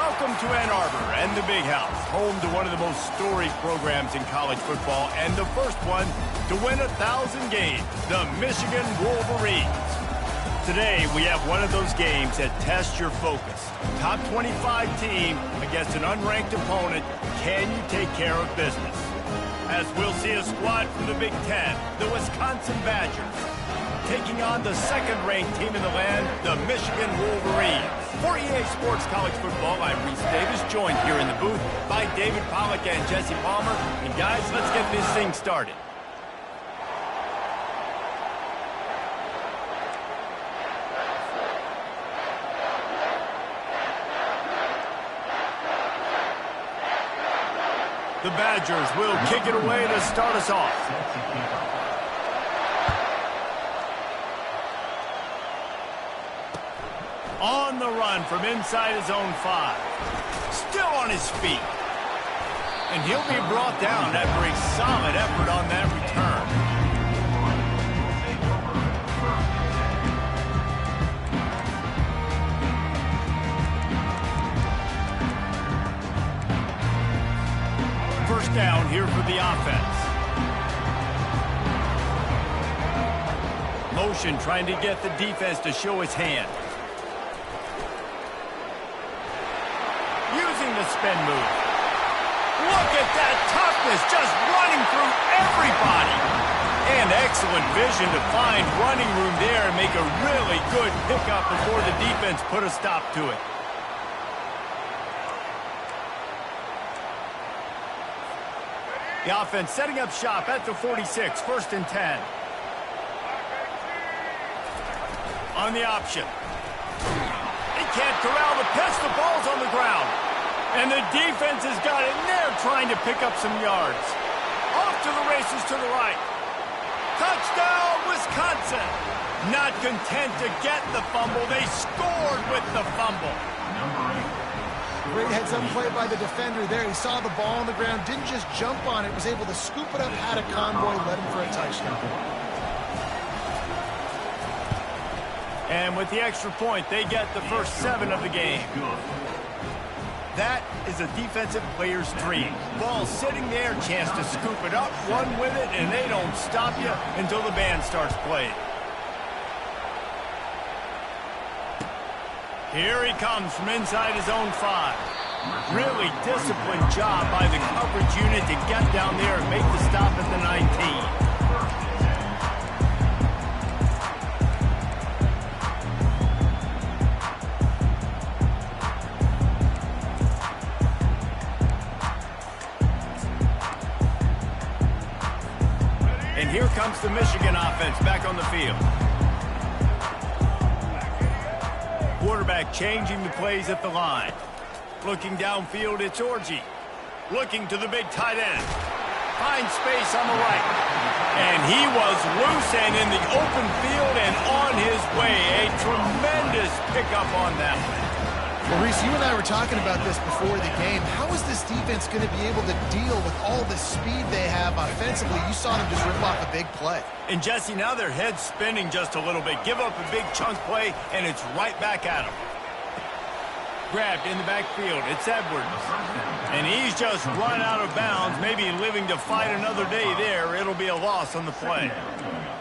Welcome to Ann Arbor and the Big House, home to one of the most storied programs in college football and the first one to win 1,000 games, the Michigan Wolverines. Today, we have one of those games that tests your focus. Top 25 team against an unranked opponent. Can you take care of business? As we'll see a squad from the Big Ten, the Wisconsin Badgers, taking on the second-ranked team in the land, the Michigan Wolverines. For EA Sports College Football, I'm Reese Davis, joined here in the booth by David Pollack and Jesse Palmer. And guys, let's get this thing started. The Badgers will kick it away to start us off. On the run from inside his own 5. Still on his feet. And he'll be brought down after a solid effort on that return. First down here for the offense. Motion trying to get the defense to show his hand. Using the spin move. Look at that toughness, just running through everybody. And excellent vision to find running room there and make a really good pickup before the defense put a stop to it. The offense setting up shop at the 46, 1st and 10. On the option. He can't corral the pitch, the ball's on the ground. And the defense has got it, and they're trying to pick up some yards. Off to the races to the right. Touchdown, Wisconsin! Not content to get the fumble, they scored with the fumble. Great heads-up play by the defender there. He saw the ball on the ground, didn't just jump on it, was able to scoop it up, had a convoy, led him for a touchdown. And with the extra point, they get the first 7 of the game. That is a defensive player's dream. Ball sitting there, chance to scoop it up, run with it, and they don't stop you until the band starts playing. Here he comes from inside his own 5. Really disciplined job by the coverage unit to get down there and make the stop at the 19. And here comes the Michigan offense back on the field. Quarterback changing the plays at the line. Looking downfield, it's Orji. Looking to the big tight end. Finds space on the right. And he was loose and in the open field and on his way. A tremendous pickup on that one. Well, Reese, you and I were talking about this before the game. How is this defense going to be able to deal with all the speed they have offensively? You saw them just rip off a big play. And Jesse, now their head's spinning just a little bit. Give up a big chunk play, and it's right back at them. Grabbed in the backfield. It's Edwards. And he's just run out of bounds, maybe living to fight another day there. It'll be a loss on the play.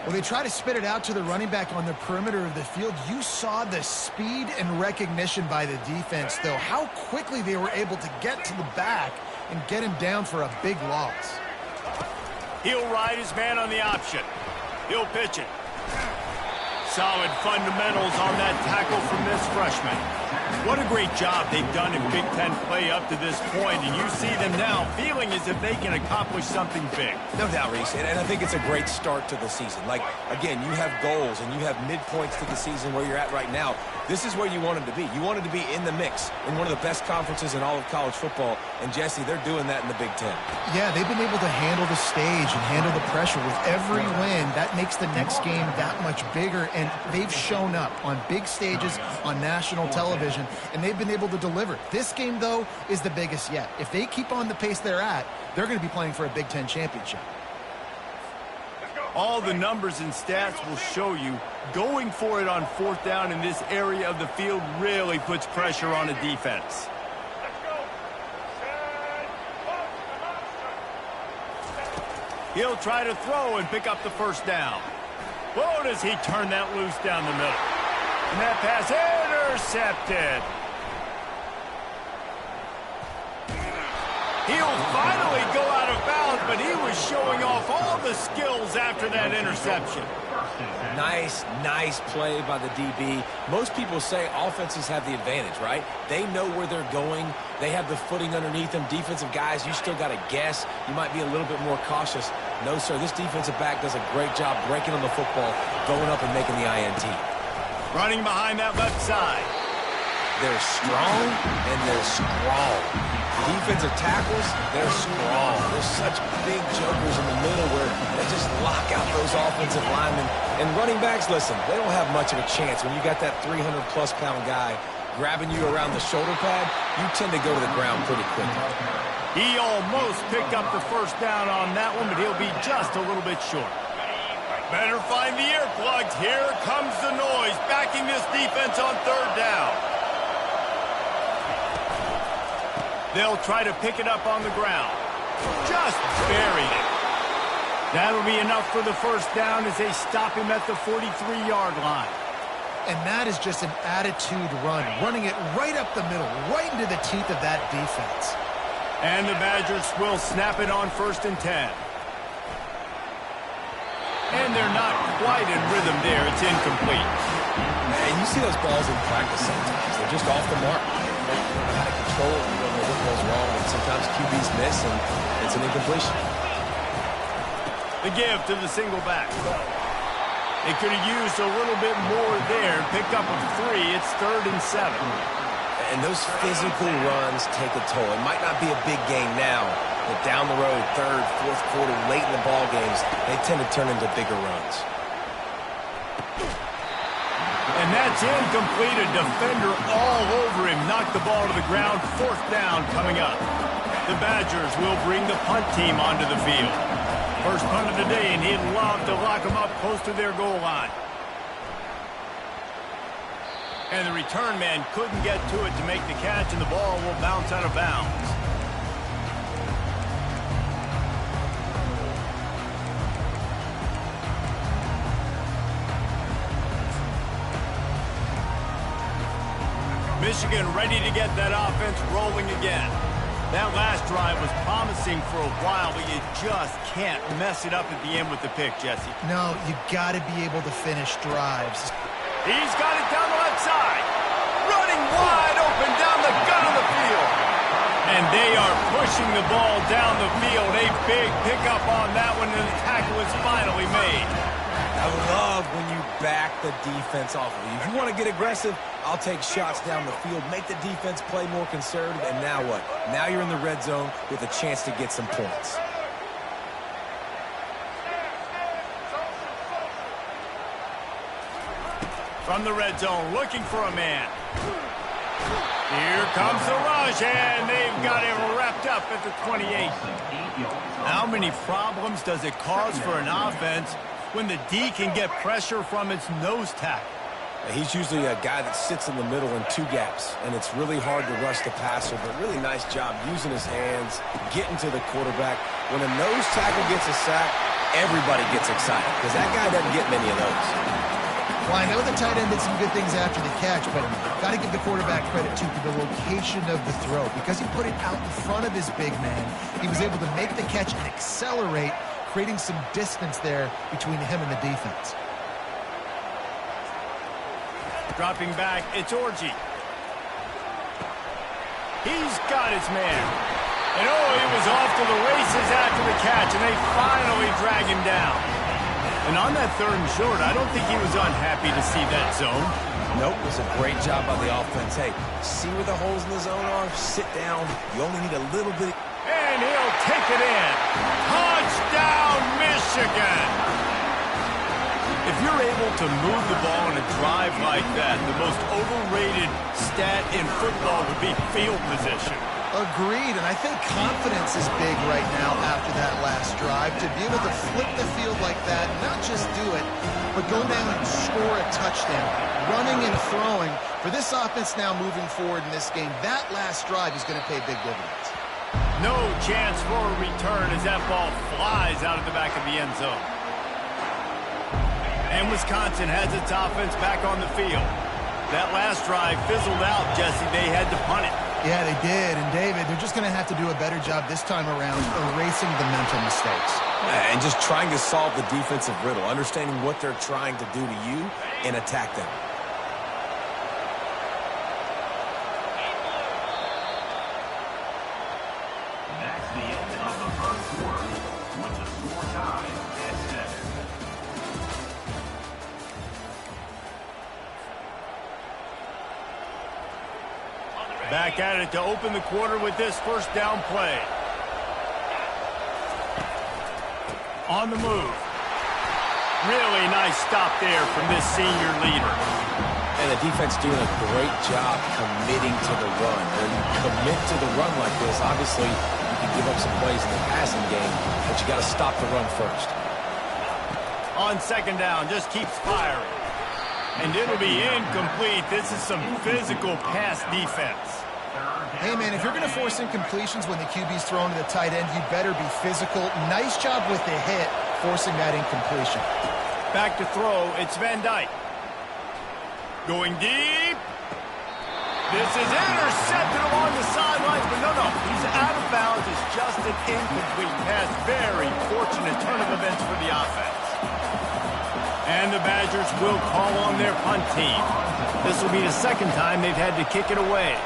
Well, they try to spit it out to the running back on the perimeter of the field. You saw the speed and recognition by the defense, though. How quickly they were able to get to the back and get him down for a big loss. He'll ride his man on the option. He'll pitch it. Solid fundamentals on that tackle from this freshman. What a great job they've done in Big Ten play up to this point, and you see them now feeling as if they can accomplish something big. No doubt, Reese, and I think it's a great start to the season. Like, again, you have goals and you have midpoints to the season where you're at right now. This is where you wanted to be. You wanted to be in the mix in one of the best conferences in all of college football, and Jesse, they're doing that in the Big Ten. Yeah, they've been able to handle the stage and handle the pressure. With every win, that makes the next game that much bigger, and they've shown up on big stages on national television, and they've been able to deliver. This game, though, is the biggest yet. If they keep on the pace they're at, they're going to be playing for a Big Ten championship. All the numbers and stats will show you going for it on fourth down in this area of the field really puts pressure on a defense. He'll try to throw and pick up the first down. Whoa, does he turn that loose down the middle. And that pass intercepted. He'll finally go out of bounds, but he was showing off all the skills after that interception. Nice play by the DB. Most people say offenses have the advantage, right? They know where they're going. They have the footing underneath them. Defensive guys, you still got to guess. You might be a little bit more cautious. No, sir, this defensive back does a great job breaking on the football, going up and making the INT. Running behind that left side. They're strong and they're strong. Defensive tackles, they're strong. There's such big jokers in the middle where they just lock out those offensive linemen. And running backs, listen, they don't have much of a chance. When you got that 300-plus pound guy grabbing you around the shoulder pad, you tend to go to the ground pretty quickly. He almost picked up the first down on that one, but he'll be just a little bit short. Better find the earplugs. Here comes the noise, backing this defense on third down. They'll try to pick it up on the ground. Just buried it. That'll be enough for the first down as they stop him at the 43-yard line. And that is just an attitude run, running it right up the middle, right into the teeth of that defense. And the Badgers will snap it on 1st and 10. And they're not quite in rhythm there. It's incomplete. Man, you see those balls in practice sometimes. They're just off the mark. They don't know how to control it. You don't know what goes wrong. And sometimes QBs miss, and it's an incompletion. The give to the single back. They could have used a little bit more there. Pick up a 3. It's 3rd and 7. And those physical runs take a toll. It might not be a big game now, but down the road, 3rd, 4th quarter, late in the ball games, they tend to turn into bigger runs. And that's incomplete. A defender all over him. Knocked the ball to the ground. 4th down coming up. The Badgers will bring the punt team onto the field. First punt of the day, and he'd love to lock them up close to their goal line. And the return man couldn't get to it to make the catch, and the ball will bounce out of bounds. Michigan ready to get that offense rolling again. That last drive was promising for a while, but you just can't mess it up at the end with the pick, Jesse. No, you got to be able to finish drives. He's got it down the left side. Running wide open down the gut of the field. And they are pushing the ball down the field. A big pickup on that one, and the tackle is finally made. I love when you back the defense off of you. If you want to get aggressive, I'll take shots down the field, make the defense play more conservative, and now what? Now you're in the red zone with a chance to get some points. From the red zone, looking for a man. Here comes the rush, and they've got him wrapped up at the 28. How many problems does it cause for an offense when the D can get pressure from its nose tackle? He's usually a guy that sits in the middle in 2 gaps, and it's really hard to rush the passer, but really nice job using his hands, getting to the quarterback. When a nose tackle gets a sack, everybody gets excited because that guy doesn't get many of those. Well, I know the tight end did some good things after the catch, but got to give the quarterback credit, too, for the location of the throw. Because he put it out in front of his big man, he was able to make the catch and accelerate, creating some distance there between him and the defense. Dropping back, it's Orji. He's got his man. And oh, he was off to the races after the catch, and they finally drag him down. And on that 3rd and short, I don't think he was unhappy to see that zone. Nope, it was a great job by the offense. Hey, see where the holes in the zone are? Sit down. You only need a little bit. And he'll take it in. Touchdown, Michigan! If you're able to move the ball in a drive like that, the most overrated stat in football would be field position. Agreed, and I think confidence is big right now after that last drive. To be able to flip the field like that, not just do it, but go down and score a touchdown. Running and throwing. For this offense now moving forward in this game, that last drive is going to pay big dividends. No chance for a return as that ball flies out of the back of the end zone. And Wisconsin has its offense back on the field. That last drive fizzled out, Jesse. They had to punt it. Yeah, they did. And, David, they're just going to have to do a better job this time around erasing the mental mistakes. And just trying to solve the defensive riddle, understanding what they're trying to do to you and attack them. That's the end of the first quarter with the score tied at 7. Back at it to open the quarter with this first down play. On the move. Really nice stop there from this senior leader. And the defense doing a great job committing to the run. When you commit to the run like this, obviously you can give up some plays in the passing game, but you got to stop the run first. On second down, just keeps firing. And it'll be incomplete. This is some physical pass defense. Hey, man, if you're going to force incompletions when the QB's thrown to the tight end, you better be physical. Nice job with the hit, forcing that incompletion. Back to throw, it's Van Dyke. Going deep. This is intercepted along the sidelines, but no, he's out of bounds. It's just an incomplete pass. Very fortunate turn of events for the offense. And the Badgers will call on their punt team. This will be the second time they've had to kick it away.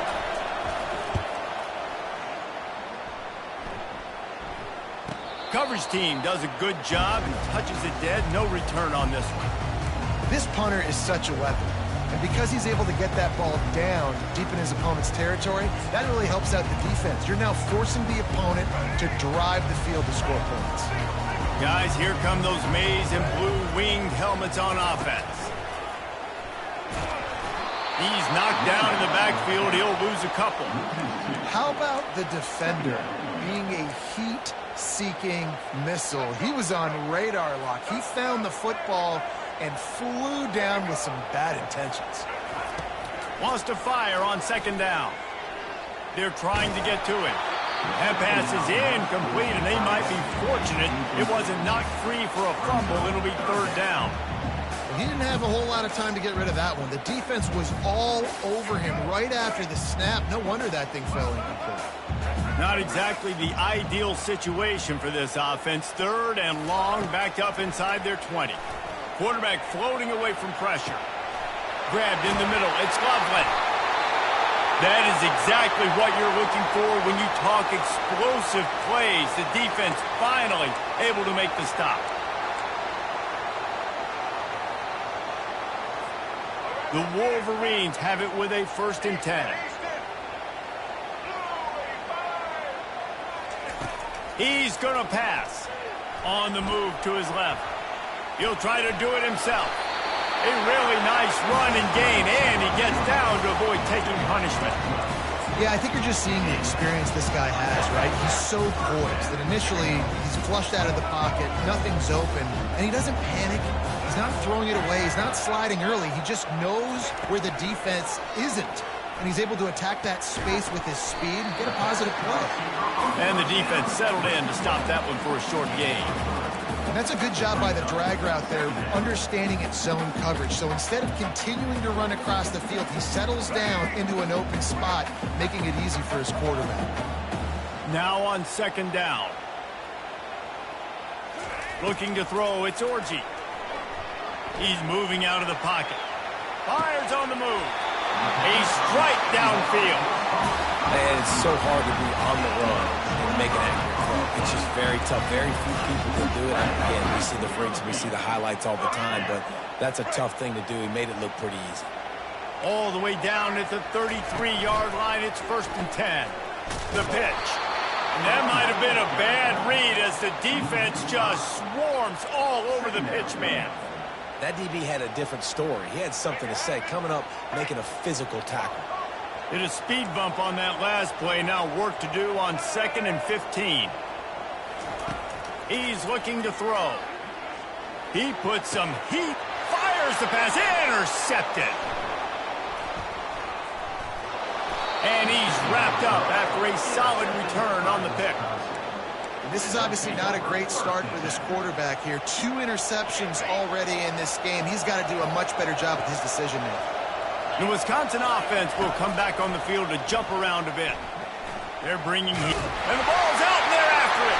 Coverage team does a good job and touches it dead. No return on this one. This punter is such a weapon. And because he's able to get that ball down deep in his opponent's territory, that really helps out the defense. You're now forcing the opponent to drive the field to score points. Guys, here come those maize and blue winged helmets on offense. He's knocked down in the backfield. He'll lose a couple. How about the defender being a heat-seeking missile? He was on radar lock. He found the football and flew down with some bad intentions. Wants to fire on second down. They're trying to get to it. That pass is incomplete, and they might be fortunate it wasn't knocked free for a fumble. It'll be third down. He didn't have a whole lot of time to get rid of that one. The defense was all over him right after the snap. No wonder that thing fell incomplete. Not exactly the ideal situation for this offense. Third and long, backed up inside their 20. Quarterback floating away from pressure. Grabbed in the middle. It's Loveland. That is exactly what you're looking for when you talk explosive plays. The defense finally able to make the stop. The Wolverines have it with a 1st and 10. He's going to pass. On the move to his left. He'll try to do it himself. A really nice run and gain, and he gets down to avoid taking punishment. Yeah, I think you're just seeing the experience this guy has, right? He's so poised that initially he's flushed out of the pocket, nothing's open, and he doesn't panic. He's not throwing it away. He's not sliding early. He just knows where the defense isn't, and he's able to attack that space with his speed and get a positive play. And the defense settled in to stop that one for a short gain. And that's a good job by the drag route there, understanding its zone coverage. So instead of continuing to run across the field, he settles down into an open spot, making it easy for his quarterback. Now on second down. Looking to throw, it's Orji. He's moving out of the pocket. Fires on the move. A strike downfield. And it's so hard to be on the run and make an accurate throw. It's just very tough. Very few people can do it. Again, we see the freaks, we see the highlights all the time, but that's a tough thing to do. He made it look pretty easy. All the way down at the 33-yard line, it's 1st and 10. The pitch. And that might have been a bad read as the defense just swarms all over the pitch man. That DB had a different story. He had something to say, coming up, making a physical tackle. Did a speed bump on that last play. Now work to do on 2nd and 15. He's looking to throw. He puts some heat, fires the pass, intercepted. And he's wrapped up after a solid return on the pick. This is obviously not a great start for this quarterback here. 2 interceptions already in this game. He's got to do a much better job with his decision making. The Wisconsin offense will come back on the field to jump around a bit. They're bringing heat. And the ball's out, and they're after it.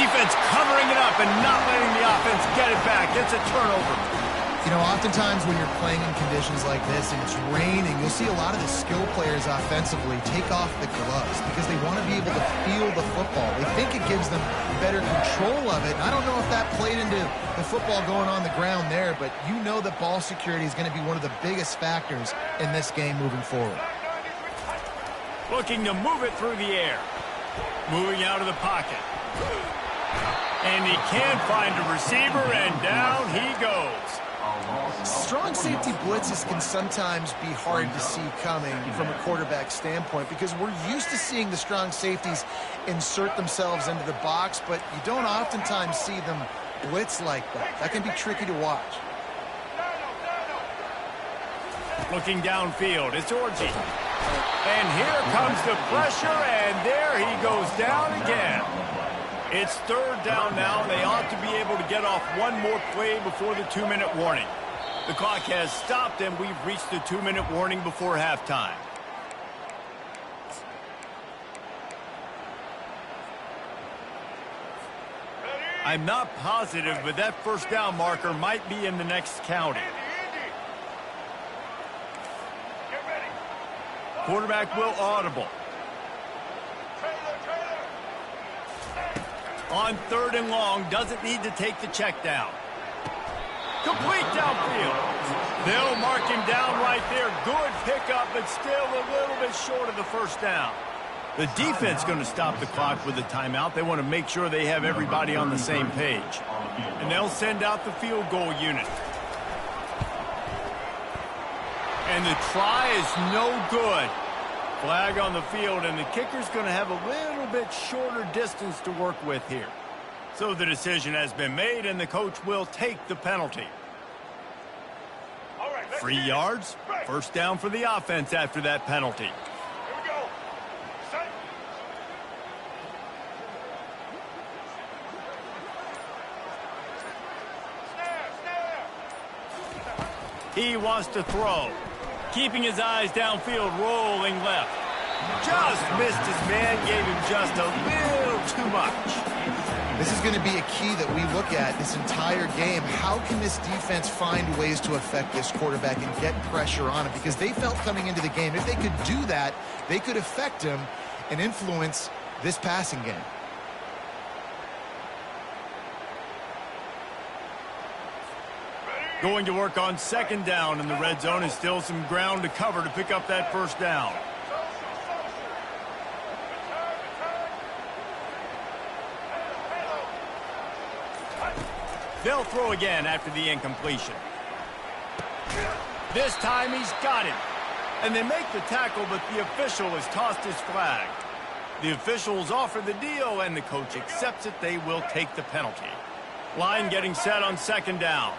Defense covering it up and not letting the offense get it back. It's a turnover. You know, oftentimes when you're playing in conditions like this and it's raining, you'll see a lot of the skill players offensively take off the gloves because they want to be able to feel the football. They think it gives them better control of it. And I don't know if that played into the football going on the ground there, but you know that ball security is going to be one of the biggest factors in this game moving forward. Looking to move it through the air. Moving out of the pocket. And he can't find a receiver, and down he goes. Strong safety blitzes can sometimes be hard to see coming from a quarterback standpoint because we're used to seeing the strong safeties insert themselves into the box, but you don't oftentimes see them blitz like that. That can be tricky to watch. Looking downfield, it's Orji. And here comes the pressure, and there he goes down again. It's 3rd down now, and they ought to be able to get off one more play before the 2-minute warning. The clock has stopped, and we've reached the 2-minute warning before halftime. I'm not positive, but that 1st down marker might be in the next county. Quarterback will audible. On 3rd and long, doesn't need to take the check down. Complete downfield. They'll mark him down right there. Good pickup, but still a little bit short of the 1st down. The defense going to stop the clock with a timeout. They want to make sure they have everybody on the same page. And they'll send out the field goal unit. And the try is no good. Flag on the field, and the kicker's going to have a little bit shorter distance to work with here. So the decision has been made, and the coach will take the penalty. 3 yards, 1st down for the offense after that penalty. Here we go. Set. He wants to throw. Keeping his eyes downfield, rolling left. Just missed his man, gave him just a little too much. This is going to be a key that we look at this entire game. How can this defense find ways to affect this quarterback and get pressure on him? Because they felt coming into the game, if they could do that, they could affect him and influence this passing game. Going to work on 2nd down, and the red zone is still some ground to cover to pick up that 1st down. They'll throw again after the incompletion. This time he's got him. And they make the tackle, but the official has tossed his flag. The officials offer the deal, and the coach accepts it. They will take the penalty. Line getting set on 2nd down.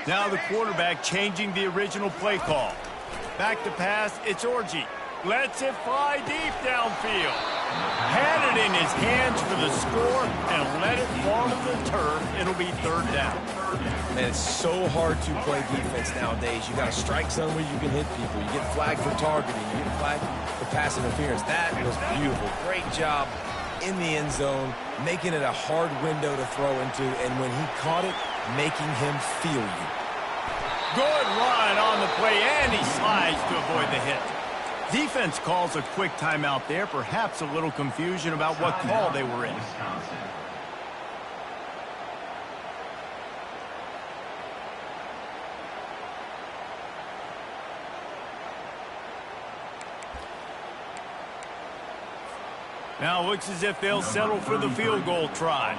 Now the quarterback changing the original play call. Back to pass, it's Orji. Lets it fly deep downfield. Had it in his hands for the score and let it fall to the turf. It'll be 3rd down. Man, it's so hard to play defense nowadays. You got a strike zone where you can hit people. You get flagged for targeting. You get flagged for pass interference. That was beautiful. Great job in the end zone, making it a hard window to throw into, and when he caught it, making him feel you. Good run on the play, and he slides to avoid the hit. Defense calls a quick timeout there, perhaps a little confusion about what call they were in. Now it looks as if they'll settle for the field goal try.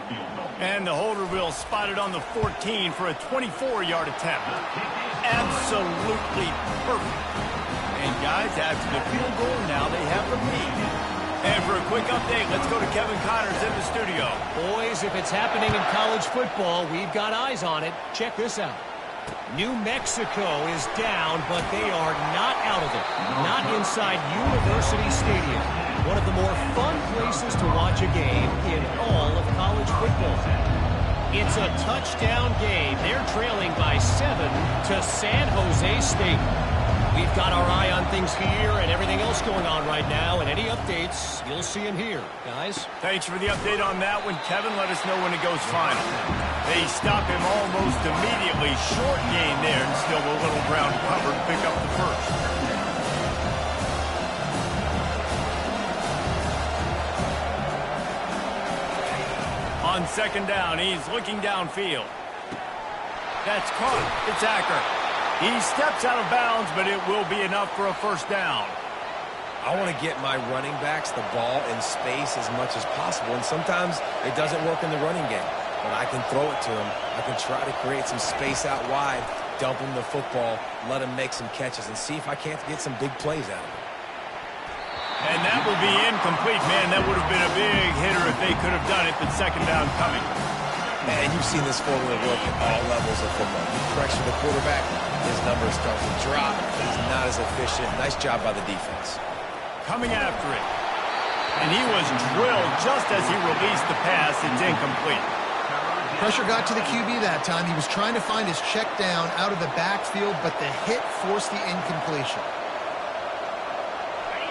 And the holder will spot it on the 14 for a 24-yard attempt. Absolutely perfect. And guys, after the field goal, now they have the lead. And for a quick update. Let's go to Kevin Connors in the studio. Boys, if it's happening in college football, we've got eyes on it. Check this out. New Mexico is down, but they are not out of it. Not inside University Stadium. One of the more fun places to watch a game in all of college football. It's a touchdown game. They're trailing by 7 to San Jose State. We've got our eye on things here and everything else going on right now, and any updates, you'll see them here, guys. Thanks for the update on that one, Kevin. Let us know when it goes final. They stop him almost immediately. Short gain there, and still a little ground covered to pick up the first. On second down, he's looking downfield. That's caught. It's Acker. He steps out of bounds, but it will be enough for a first down. I want to get my running backs the ball in space as much as possible, and sometimes it doesn't work in the running game. But I can throw it to him. I can try to create some space out wide, dump him the football, let him make some catches, and see if I can't get some big plays out of him. And that will be incomplete. Man, that would have been a big hitter if they could have done it, but second down coming. Man, you've seen this formula work at all levels of football. You pressure the quarterback, his numbers start to drop. He's not as efficient. Nice job by the defense. Coming after it. And he was drilled just as he released the pass. It's incomplete. Pressure got to the QB that time. He was trying to find his check down out of the backfield, but the hit forced the incompletion.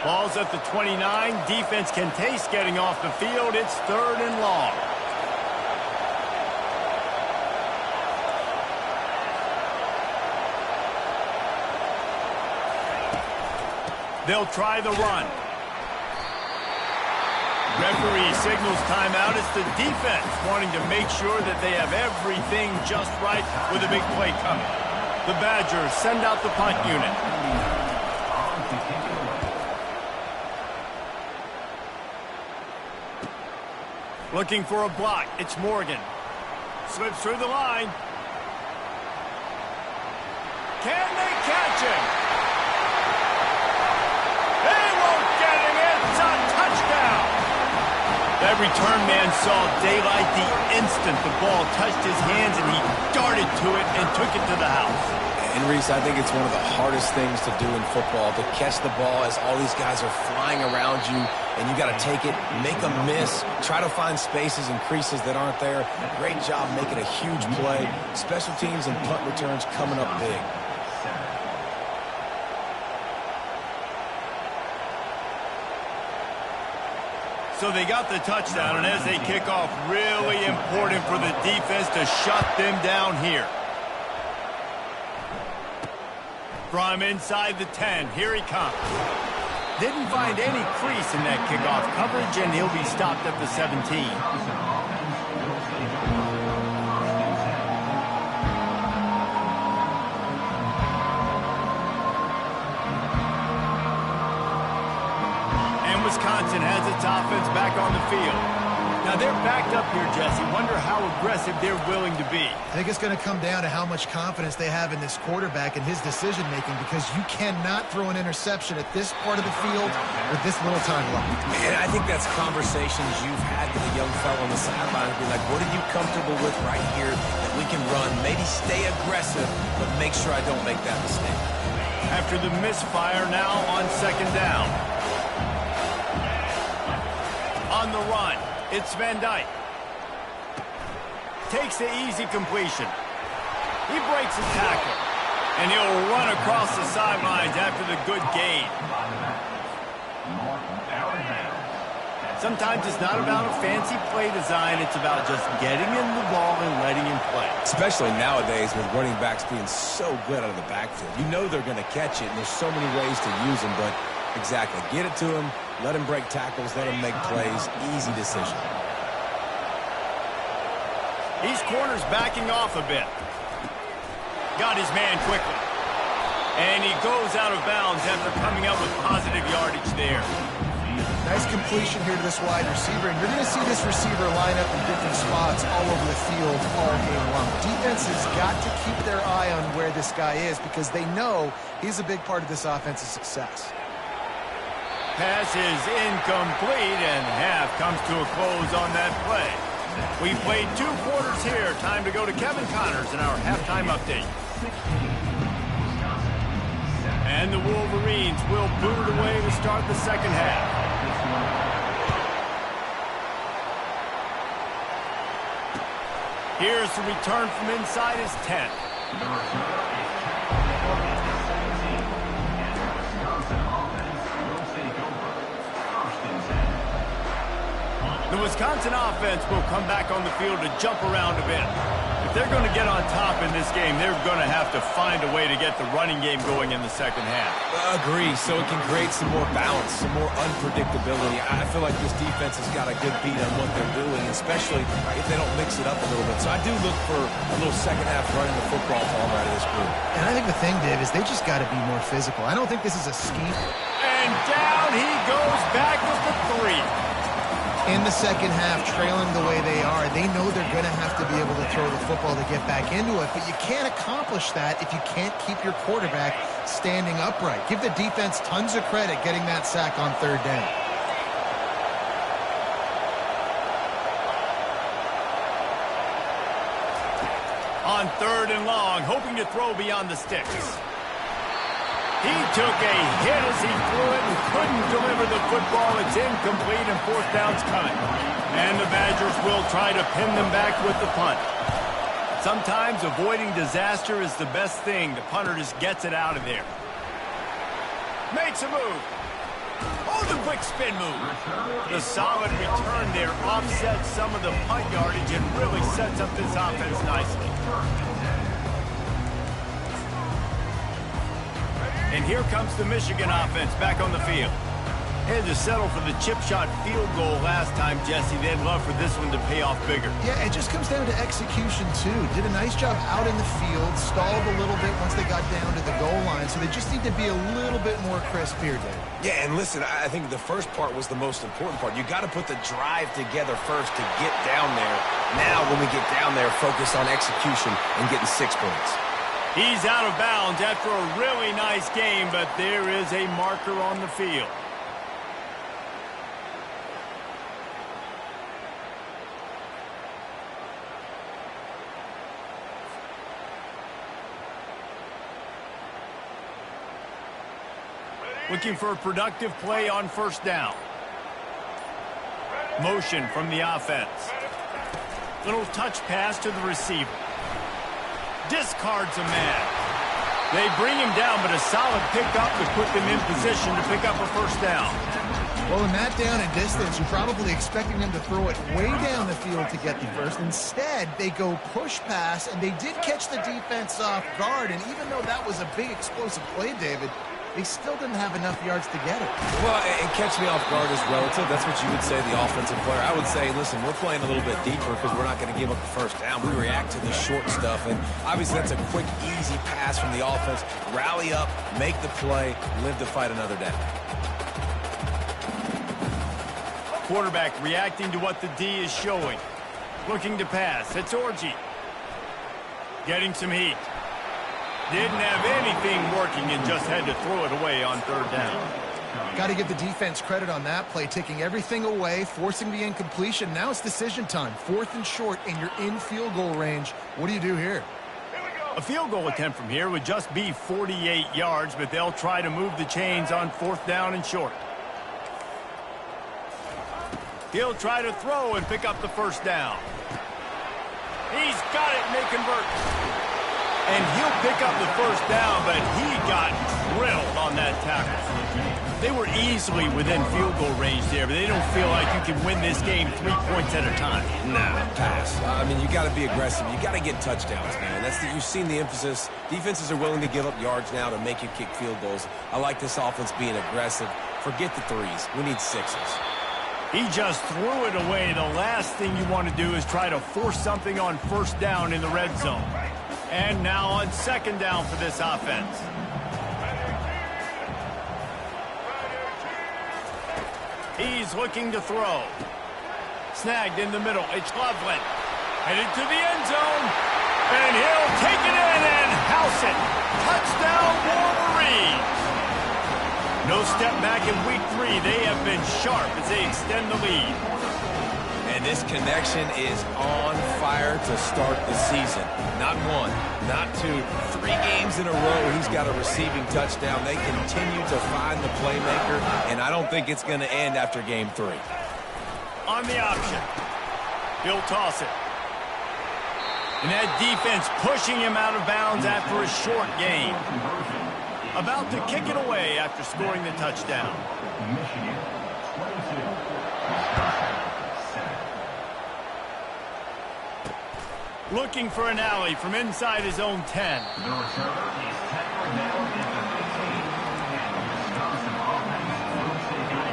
Ball's at the 29. Defense can taste getting off the field. It's 3rd and long. They'll try the run. Referee signals timeout. It's the defense wanting to make sure that they have everything just right with a big play coming. The Badgers send out the punt unit. Looking for a block. It's Morgan. Slips through the line. Can they catch him? They won't get him. It's a touchdown. That return man saw daylight the instant the ball touched his hands, and he darted to it and took it to the house. And Reese, I think it's one of the hardest things to do in football, to catch the ball as all these guys are flying around you, and you got to take it, make a miss, try to find spaces and creases that aren't there. Great job making a huge play. Special teams and punt returns coming up big. So they got the touchdown, and as they kick off, really important for the defense to shut them down here. From inside the 10, here he comes. Didn't find any crease in that kickoff coverage, and he'll be stopped at the 17. And Wisconsin has its offense back on the field. Now they're backed up here, Jesse. Wonder how aggressive they're willing to be. I think it's going to come down to how much confidence they have in this quarterback and his decision-making, because you cannot throw an interception at this part of the field with this little time left. And I think that's conversations you've had with a young fellow on the sideline. Be like, what are you comfortable with right here that we can run? Maybe stay aggressive, but make sure I don't make that mistake. After the misfire, now on second down. On the run. It's Van Dyke. Takes the easy completion. He breaks a tackle. And he'll run across the sidelines after the good gain. Sometimes it's not about a fancy play design. It's about just getting him the ball and letting him play. Especially nowadays with running backs being so good out of the backfield. You know they're going to catch it, and there's so many ways to use them, but exactly. Get it to him. Let him break tackles. Let him make plays. Easy decision. These corners backing off a bit. Got his man quickly. And he goes out of bounds after coming up with positive yardage there. Nice completion here to this wide receiver, and you're going to see this receiver line up in different spots all over the field all game long. Defense has got to keep their eye on where this guy is, because they know he's a big part of this offense's success. pass is incomplete, and half comes to a close on that play. We played 2 quarters here. Time to go to Kevin Connors in our halftime update. And the Wolverines will boot it away to start the second half. Here's the return from inside his 10. The Wisconsin offense will come back on the field to jump around a bit. If they're going to get on top in this game, they're going to have to find a way to get the running game going in the second half. Agree, so it can create some more balance, some more unpredictability. I feel like this defense has got a good beat on what they're doing, especially if they don't mix it up a little bit. So I do look for a little second half running the football ball out of this group. And I think the thing, Dave, is they just got to be more physical. I don't think this is a scheme. And down he goes back with the 3. In the second half, trailing the way they are, they know they're going to have to be able to throw the football to get back into it, but you can't accomplish that if you can't keep your quarterback standing upright. Give the defense tons of credit getting that sack on 3rd down. On 3rd and long, hoping to throw beyond the sticks. He took a hit as he threw it and couldn't deliver the football. It's incomplete and 4th down's coming. And the Badgers will try to pin them back with the punt. Sometimes avoiding disaster is the best thing. The punter just gets it out of there. Makes a move. Oh, the quick spin move. The solid return there offsets some of the punt yardage and really sets up this offense nicely. And here comes the Michigan offense back on the field. Had to settle for the chip shot field goal last time, Jesse. They'd love for this one to pay off bigger. Yeah, it just comes down to execution, too. Did a nice job out in the field, stalled a little bit once they got down to the goal line, so they just need to be a little bit more crisp here, Dave. Yeah, and listen, I think the first part was the most important part. You got to put the drive together first to get down there. Now, when we get down there, focus on execution and getting 6 points. He's out of bounds after a really nice game, but there is a marker on the field. Looking for a productive play on 1st down. Motion from the offense. Little touch pass to the receiver. Discards a man. They bring him down, but a solid pickup to put them in position to pick up a 1st down. Well, in that down and distance, you're probably expecting them to throw it way down the field to get the first. Instead, they go push pass, and they did catch the defense off guard. And even though that was a big explosive play, David, they still didn't have enough yards to get it. Well, and catch me off guard is relative. That's what you would say, the offensive player. I would say, listen, we're playing a little bit deeper because we're not going to give up the 1st down. We react to the short stuff, and obviously that's a quick, easy pass from the offense. Rally up, make the play, live to fight another day. Quarterback reacting to what the D is showing. Looking to pass. It's Orji. Getting some heat. Didn't have anything working and just had to throw it away on 3rd down. Got to give the defense credit on that play, taking everything away, forcing the incompletion. Now it's decision time. 4th and short, and you're in field goal range. What do you do here? A field goal attempt from here would just be 48 yards, but they'll try to move the chains on 4th down and short. He'll try to throw and pick up the 1st down. He's got it, and they convert. And he'll pick up the 1st down, but he got drilled on that tackle. They were easily within field goal range there, but they don't feel like you can win this game 3 points at a time. Nah, pass. I mean, you got to be aggressive. You got to get touchdowns, man. You've seen the emphasis. Defenses are willing to give up yards now to make you kick field goals. I like this offense being aggressive. Forget the 3s. We need 6s. He just threw it away. The last thing you want to do is try to force something on 1st down in the red zone. And now on 2nd down for this offense. He's looking to throw. Snagged in the middle. It's Loveland. Headed to the end zone. And he'll take it in and house it. Touchdown, Wolverines. No step back in week 3. They have been sharp as they extend the lead. And this connection is on fire to start the season. Not 1, not 2, 3 games in a row he's got a receiving touchdown. They continue to find the playmaker, and I don't think it's going to end after game 3. On the option. He'll toss it. And that defense pushing him out of bounds after a short gain. About to kick it away after scoring the touchdown. Michigan, 22. Looking for an alley from inside his own 10. The returner is tackled down at the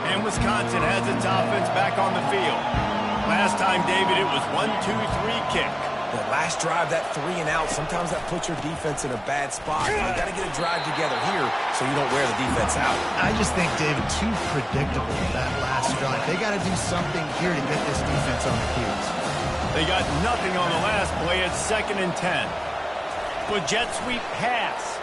15. And Wisconsin has its offense back on the field. Last time, David, it was 1-2-3 kick. The last drive, that 3 and out, sometimes that puts your defense in a bad spot. You got to get a drive together here so you don't wear the defense out. I just think, David, too predictable, that last drive. They got to do something here to get this defense on the heels. They got nothing on the last play at 2nd and 10. With jet sweep pass.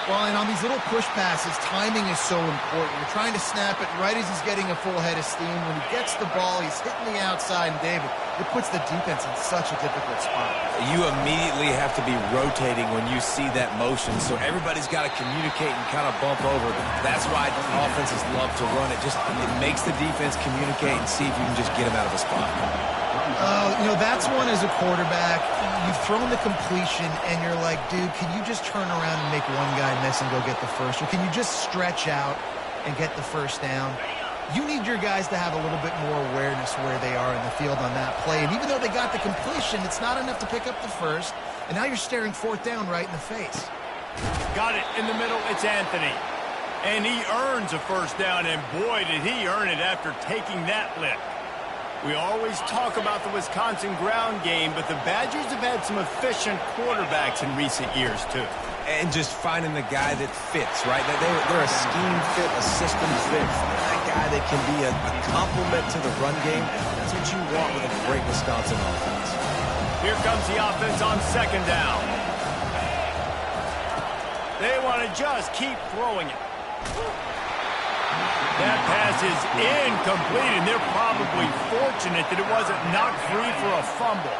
Well, and on these little push passes, timing is so important. You're trying to snap it right as he's getting a full head of steam. When he gets the ball, he's hitting the outside, and David, it puts the defense in such a difficult spot. You immediately have to be rotating when you see that motion, so everybody's got to communicate and kind of bump over. That's why offenses love to run it. It makes the defense communicate and see if you can just get him out of a spot. That's one as a quarterback. You've thrown the completion, and you're like, dude, can you just turn around and make one guy miss and go get the first? Or can you just stretch out and get the first down? You need your guys to have a little bit more awareness where they are in the field on that play. And even though they got the completion, it's not enough to pick up the first. And now you're staring 4th down right in the face. Got it in the middle. It's Anthony. And he earns a first down, and boy, did he earn it after taking that lick. We always talk about the Wisconsin ground game, but the Badgers have had some efficient quarterbacks in recent years, too. And just finding the guy that fits, right? They're a scheme fit, a system fit. Find that guy that can be a complement to the run game. That's what you want with a great Wisconsin offense. Here comes the offense on 2nd down. They want to just keep throwing it. That pass is incomplete, and they're probably fortunate that it wasn't knocked free for a fumble.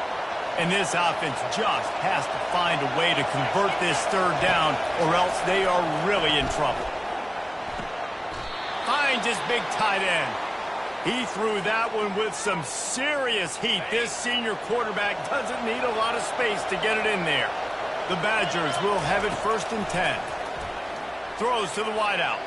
And this offense just has to find a way to convert this 3rd down, or else they are really in trouble. Finds his big tight end. He threw that one with some serious heat. This senior quarterback doesn't need a lot of space to get it in there. The Badgers will have it 1st and 10. Throws to the wideout.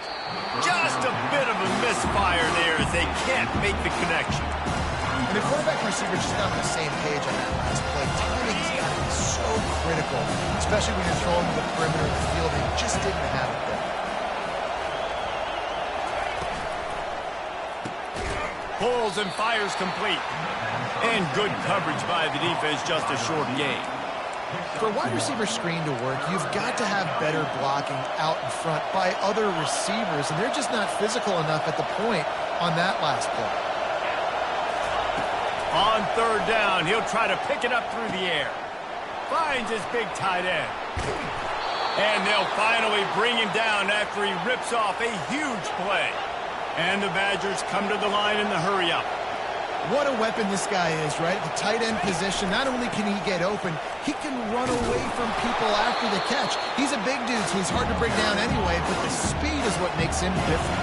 Just a bit of a misfire there as they can't make the connection. And the quarterback and receiver just not on the same page on that last play. Timing's got to be so critical, especially when you're throwing to the perimeter of the field. They just didn't have it there. Pulls and fires complete. And good coverage by the defense, just a short gain. For a wide receiver screen to work, you've got to have better blocking out in front by other receivers, and they're just not physical enough at the point on that last play. On 3rd down, he'll try to pick it up through the air. Finds his big tight end. And they'll finally bring him down after he rips off a huge play. And the Badgers come to the line in the hurry-up. What a weapon this guy is, right? The tight end position, not only can he get open, he can run away from people after the catch. He's a big dude, so he's hard to bring down anyway, but the speed is what makes him different.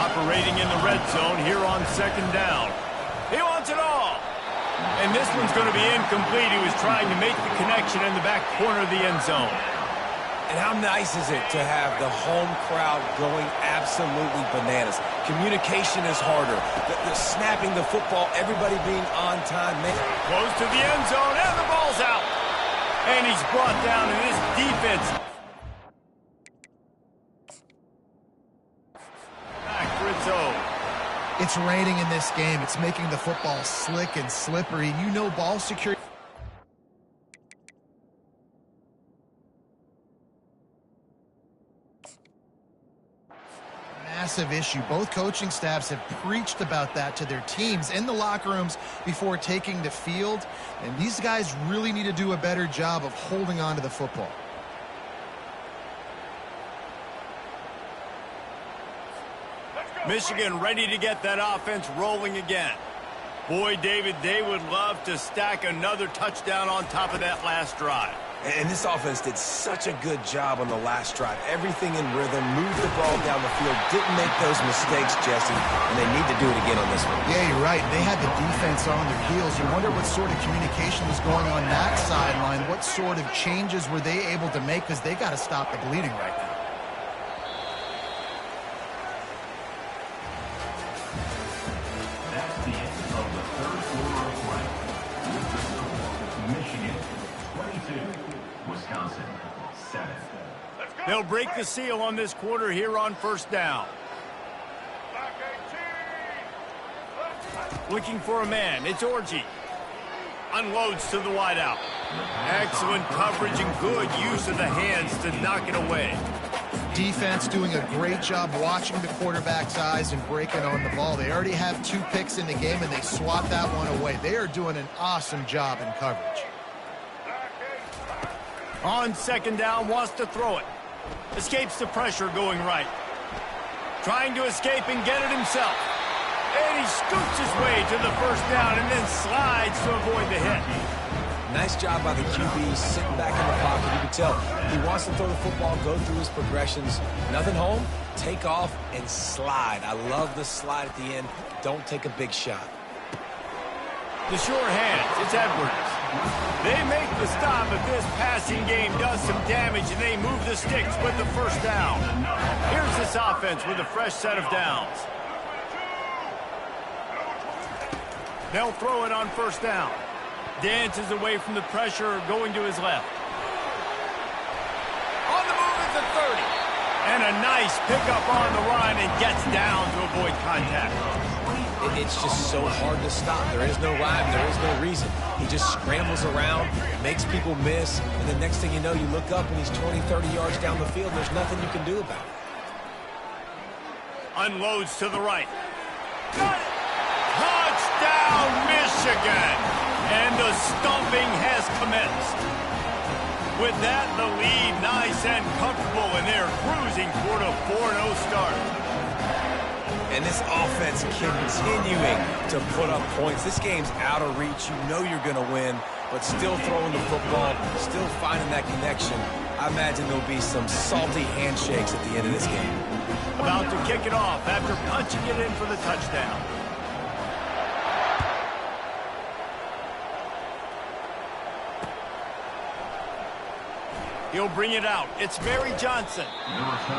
Operating in the red zone here on 2nd down. He wants it all. And this one's going to be incomplete. He was trying to make the connection in the back corner of the end zone. And how nice is it to have the home crowd going absolutely bananas? Communication is harder. The snapping the football, everybody being on time. Close to the end zone, and the ball's out. And he's brought down in his defense. Back Rizzo. It's raining in this game. It's making the football slick and slippery. You know ball security. Massive issue. Both coaching staffs have preached about that to their teams in the locker rooms before taking the field, and these guys really need to do a better job of holding on to the football. Michigan ready to get that offense rolling again. Boy, David, they would love to stack another touchdown on top of that last drive. And this offense did such a good job on the last drive. Everything in rhythm, moved the ball down the field, didn't make those mistakes, Jesse, and they need to do it again on this one. Yeah, you're right. They had the defense on their heels. You wonder what sort of communication was going on that sideline. What sort of changes were they able to make, because they got to stop the bleeding right now. That's the end of the third quarter of play. With the score, Michigan 22, Wisconsin 7. They'll break the seal on this quarter here on first down. Looking for a man. It's Orji. Unloads to the wideout. Excellent coverage and good use of the hands to knock it away. Defense doing a great job watching the quarterback's eyes and breaking on the ball. They already have 2 picks in the game, and they swat that one away. They are doing an awesome job in coverage. On second down, wants to throw it. Escapes the pressure going right. Trying to escape and get it himself. And he scoots his way to the first down and then slides to avoid the hit. Nice job by the QB, sitting back in the pocket. You can tell he wants to throw the football, go through his progressions. Nothing home, take off, and slide. I love the slide at the end. Don't take a big shot. The sure hands, it's Edwards. They make the stop, but this passing game does some damage, and they move the sticks with the first down. Here's this offense with a fresh set of downs. They'll throw it on first down. Dances away from the pressure, going to his left. On the move at the 30. And a nice pickup on the run and gets down to avoid contact. It's just so hard to stop. There is no rhyme. There is no reason. He just scrambles around, makes people miss, and the next thing you know, you look up and he's 20, 30 yards down the field. There's nothing you can do about it. Unloads to the right. Got it! Touchdown, Michigan! And the stomping has commenced. With that, the lead nice and comfortable, and they're cruising toward a 4-0 start. And this offense continuing to put up points. This game's out of reach. You know you're going to win, but still throwing the football, still finding that connection. I imagine there'll be some salty handshakes at the end of this game. About to kick it off after punching it in for the touchdown. He'll bring it out. It's Mary Johnson.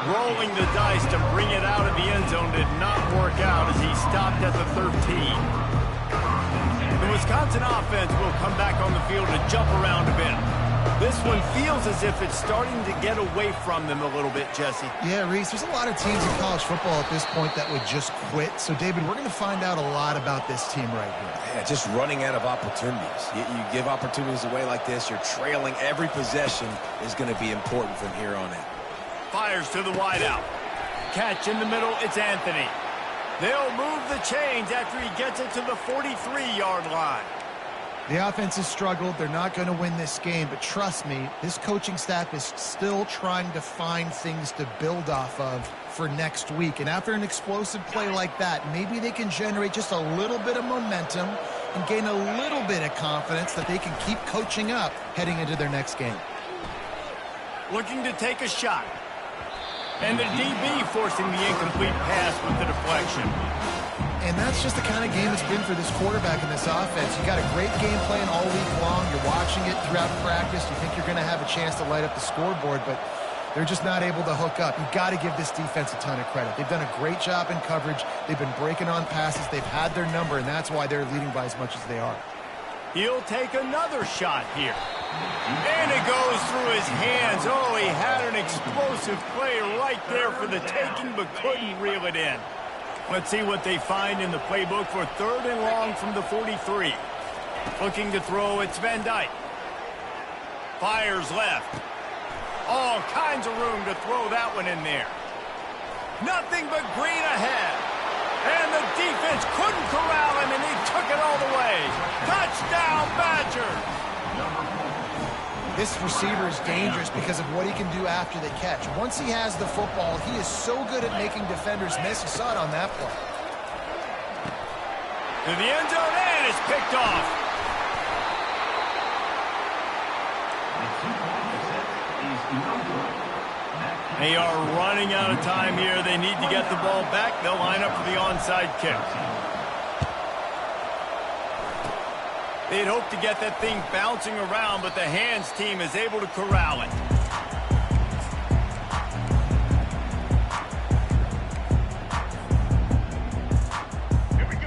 Rolling the dice to bring it out of the end zone did not work out as he stopped at the 13. The Wisconsin offense will come back on the field to jump around a bit. This one feels as if it's starting to get away from them a little bit, Jesse. Yeah, Reese, there's a lot of teams in college football at this point that would just quit. So, David, we're going to find out a lot about this team right here. Yeah, just running out of opportunities. You give opportunities away like this, you're trailing. Every possession is going to be important from here on out. Fires to the wideout. Catch in the middle, it's Anthony. They'll move the chains after he gets it to the 43-yard line. The offense has struggled. They're not going to win this game, but trust me, this coaching staff is still trying to find things to build off of for next week. And after an explosive play like that, maybe they can generate just a little bit of momentum and gain a little bit of confidence that they can keep coaching up heading into their next game. Looking to take a shot. And the DB forcing the incomplete pass with the deflection. And that's just the kind of game it's been for this quarterback in this offense. You got a great game plan all week long. You're watching it throughout practice. You think you're going to have a chance to light up the scoreboard, but they're just not able to hook up. You've got to give this defense a ton of credit. They've done a great job in coverage. They've been breaking on passes. They've had their number, and that's why they're leading by as much as they are. He'll take another shot here. And it goes through his hands. Oh, he had an explosive play right there for the taking, but couldn't reel it in. Let's see what they find in the playbook for 3rd and long from the 43. Looking to throw, it's Van Dyke. Fires left. All kinds of room to throw that one in there. Nothing but green ahead. And the defense couldn't corral him, and he took it all the way. Touchdown, Badgers! This receiver is dangerous because of what he can do after the catch. Once he has the football, he is so good at making defenders miss. You saw it on that play. To the end zone, and it's picked off. They are running out of time here. They need to get the ball back. They'll line up for the onside kick. They'd hoped to get that thing bouncing around, but the hands team is able to corral it.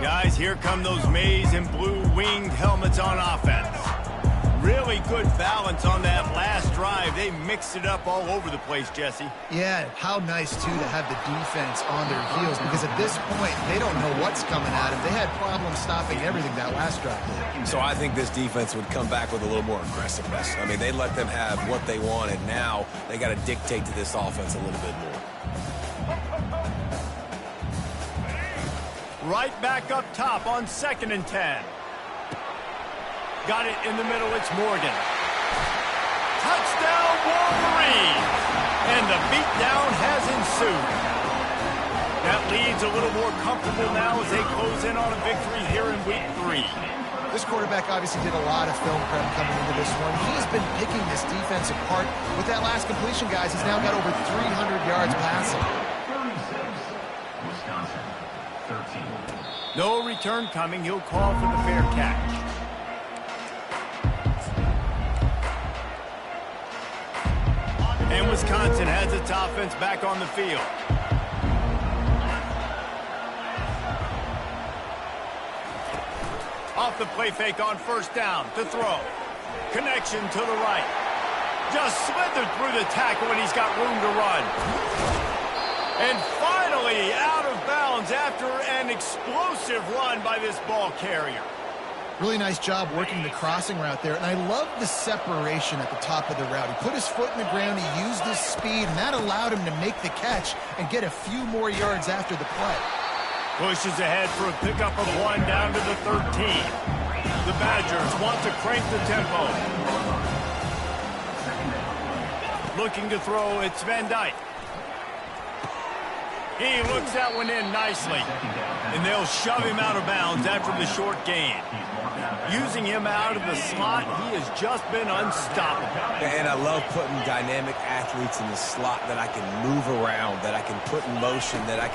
Guys, here come those maize and blue winged helmets on offense. Really good balance on that last drive. They mixed it up all over the place, Jesse. Yeah, how nice, too, to have the defense on their heels, because at this point, they don't know what's coming at them. They had problems stopping everything that last drive. So I think this defense would come back with a little more aggressiveness. I mean, they let them have what they wanted. Now they got to dictate to this offense a little bit more. Right back up top on 2nd and 10. Got it in the middle. It's Morgan. Touchdown, Wolverine! And the beatdown has ensued. That leads a little more comfortable now as they close in on a victory here in Week 3. This quarterback obviously did a lot of film prep coming into this one. He's been picking this defense apart. With that last completion, guys, he's now got over 300 yards passing. 36, Wisconsin, 13. No return coming. He'll call for the fair catch. And Wisconsin has its offense back on the field. Off the play fake on 1st down to throw. Connection to the right. Just slithered through the tackle and he's got room to run. And finally out of bounds after an explosive run by this ball carrier. Really nice job working the crossing route there, and I love the separation at the top of the route. He put his foot in the ground, he used his speed, and that allowed him to make the catch and get a few more yards after the play. Pushes ahead for a pickup of 1 down to the 13. The Badgers want to crank the tempo. Looking to throw, it's Van Dyke. He looks that one in nicely. And they'll shove him out of bounds after the short gain. Using him out of the slot, he has just been unstoppable. And I love putting dynamic athletes in the slot that I can move around, that I can put in motion, that I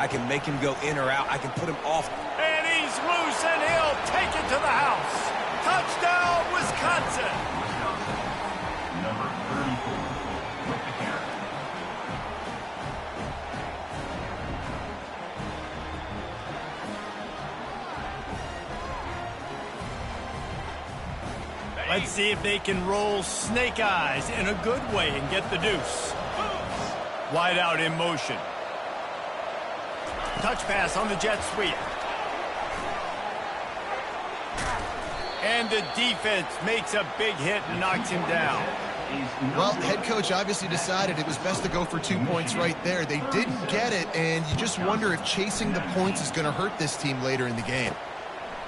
can make him go in or out. I can put him off. And he's loose, and he'll take it to the house. Touchdown, Wisconsin. Number 34 with the carry. Let's see if they can roll snake eyes in a good way and get the deuce. Wide out in motion. Touch pass on the jet sweep. And the defense makes a big hit and knocks him down. Well, head coach obviously decided it was best to go for 2 points right there. They didn't get it, and you just wonder if chasing the points is going to hurt this team later in the game.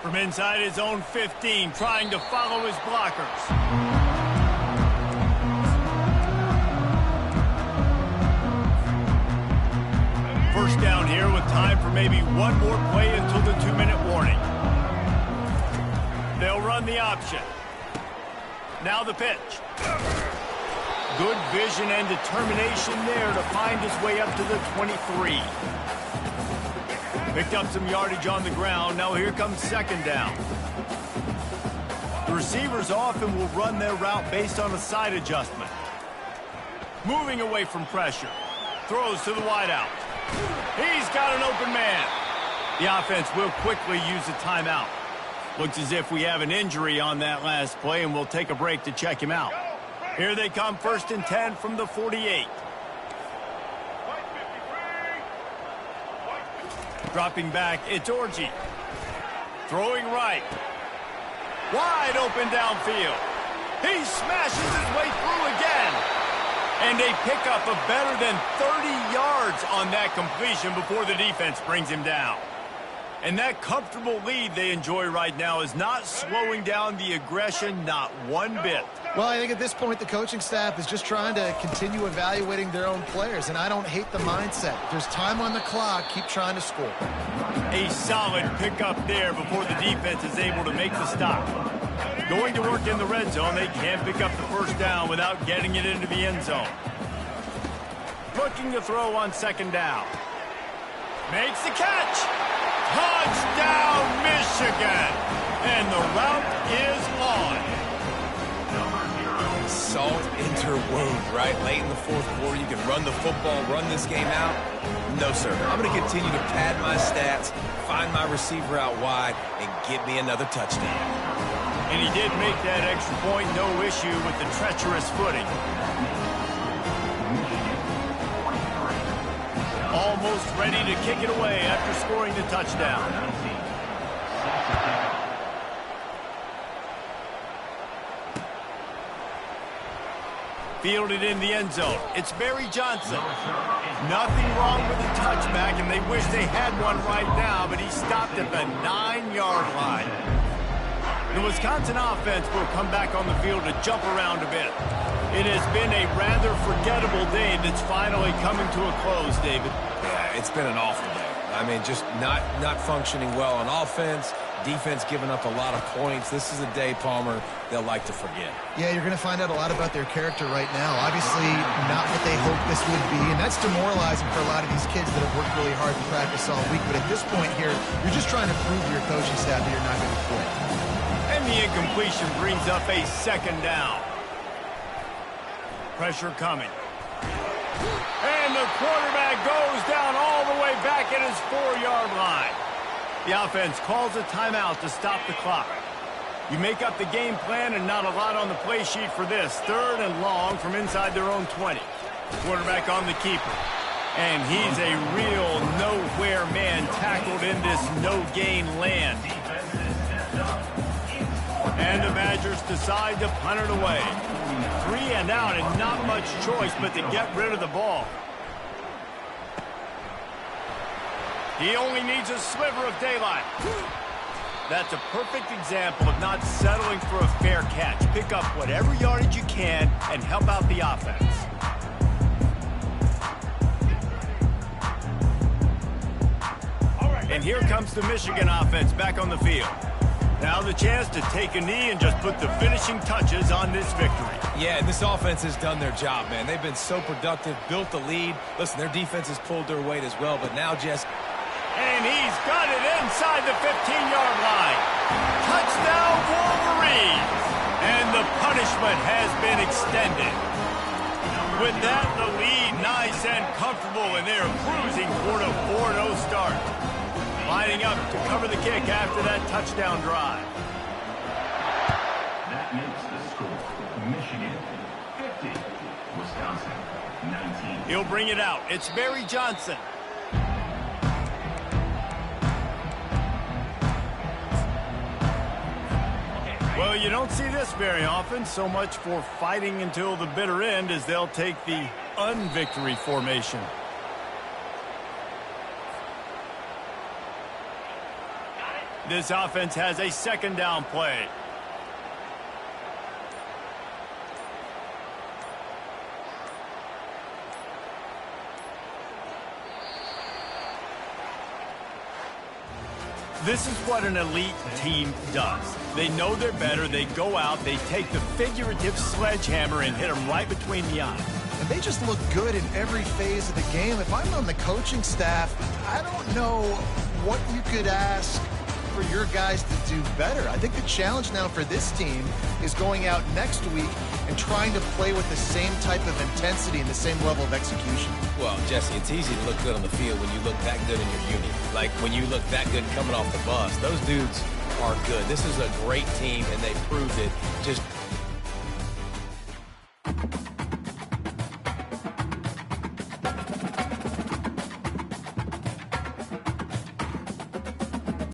From inside his own 15, trying to follow his blockers. First down here with time for maybe one more play until the 2-minute warning. They'll run the option. Now the pitch. Good vision and determination there to find his way up to the 23. Picked up some yardage on the ground. Now here comes 2nd down. The receivers often will run their route based on a side adjustment. Moving away from pressure. Throws to the wideout. He's got an open man. The offense will quickly use a timeout. Looks as if we have an injury on that last play, and we'll take a break to check him out. Here they come, 1st and 10 from the 48. Dropping back, it's Orji. Throwing right. Wide open downfield. He smashes his way through again. And a pickup of better than 30 yards on that completion before the defense brings him down. And that comfortable lead they enjoy right now is not slowing down the aggression, not one bit. Well, I think at this point the coaching staff is just trying to continue evaluating their own players, and I don't hate the mindset. If there's time on the clock, keep trying to score. A solid pickup there before the defense is able to make the stop. Going to work in the red zone, they can't pick up the first down without getting it into the end zone. Looking to throw on second down. Makes the catch. Touchdown, Michigan. And the route is on. Salt into wound, right? Late in the fourth quarter, you can run the football, run this game out. No, sir. I'm going to continue to pad my stats, find my receiver out wide, and get me another touchdown. And he did make that extra point, no issue with the treacherous footing. Almost ready to kick it away after scoring the touchdown. Fielded in the end zone. It's Barry Johnson. Nothing wrong with the touchback, and they wish they had one right now, but he stopped at the 9-yard line. The Wisconsin offense will come back on the field to jump around a bit. It has been a rather forgettable day that's finally coming to a close, David. Yeah, it's been an awful day. I mean, just not functioning well on offense. Defense giving up a lot of points. This is a day, Palmer, they'll like to forget. Yeah, you're going to find out a lot about their character right now. Obviously, not what they hoped this would be, and that's demoralizing for a lot of these kids that have worked really hard to practice all week. But at this point here, you're just trying to prove to your coaching staff that you're not going to quit. And the incompletion brings up a second down. Pressure coming. And the quarterback goes down all the way back at his 4-yard line. The offense calls a timeout to stop the clock. You make up the game plan and not a lot on the play sheet for this. 3rd and long from inside their own 20. Quarterback on the keeper. And he's a real nowhere man tackled in this no-gain land. And the Badgers decide to punt it away. 3 and out and not much choice but to get rid of the ball. He only needs a sliver of daylight. That's a perfect example of not settling for a fair catch. Pick up whatever yardage you can and help out the offense. And here comes the Michigan offense back on the field. Now the chance to take a knee and just put the finishing touches on this victory. Yeah, and this offense has done their job, man. They've been so productive, built the lead. Listen, their defense has pulled their weight as well, but now just... And he's got it inside the 15-yard line. Touchdown, Wolverines! And the punishment has been extended. With that, the lead nice and comfortable, and they're cruising toward a 4-0 start. Lining up to cover the kick after that touchdown drive. That makes the score. Michigan 50, Wisconsin 19. He'll bring it out. It's Barry Johnson. Well, you don't see this very often. So much for fighting until the bitter end as they'll take the unvictory formation. This offense has a second down play. This is what an elite team does. They know they're better. They go out. They take the figurative sledgehammer and hit them right between the eyes. And they just look good in every phase of the game. If I'm on the coaching staff, I don't know what you could ask for your guys to do better. I think the challenge now for this team is going out next week and trying to play with the same type of intensity and the same level of execution. Well, Jesse, it's easy to look good on the field when you look that good in your unit. Like when you look that good coming off the bus. Those dudes are good. This is a great team, and they proved it. Just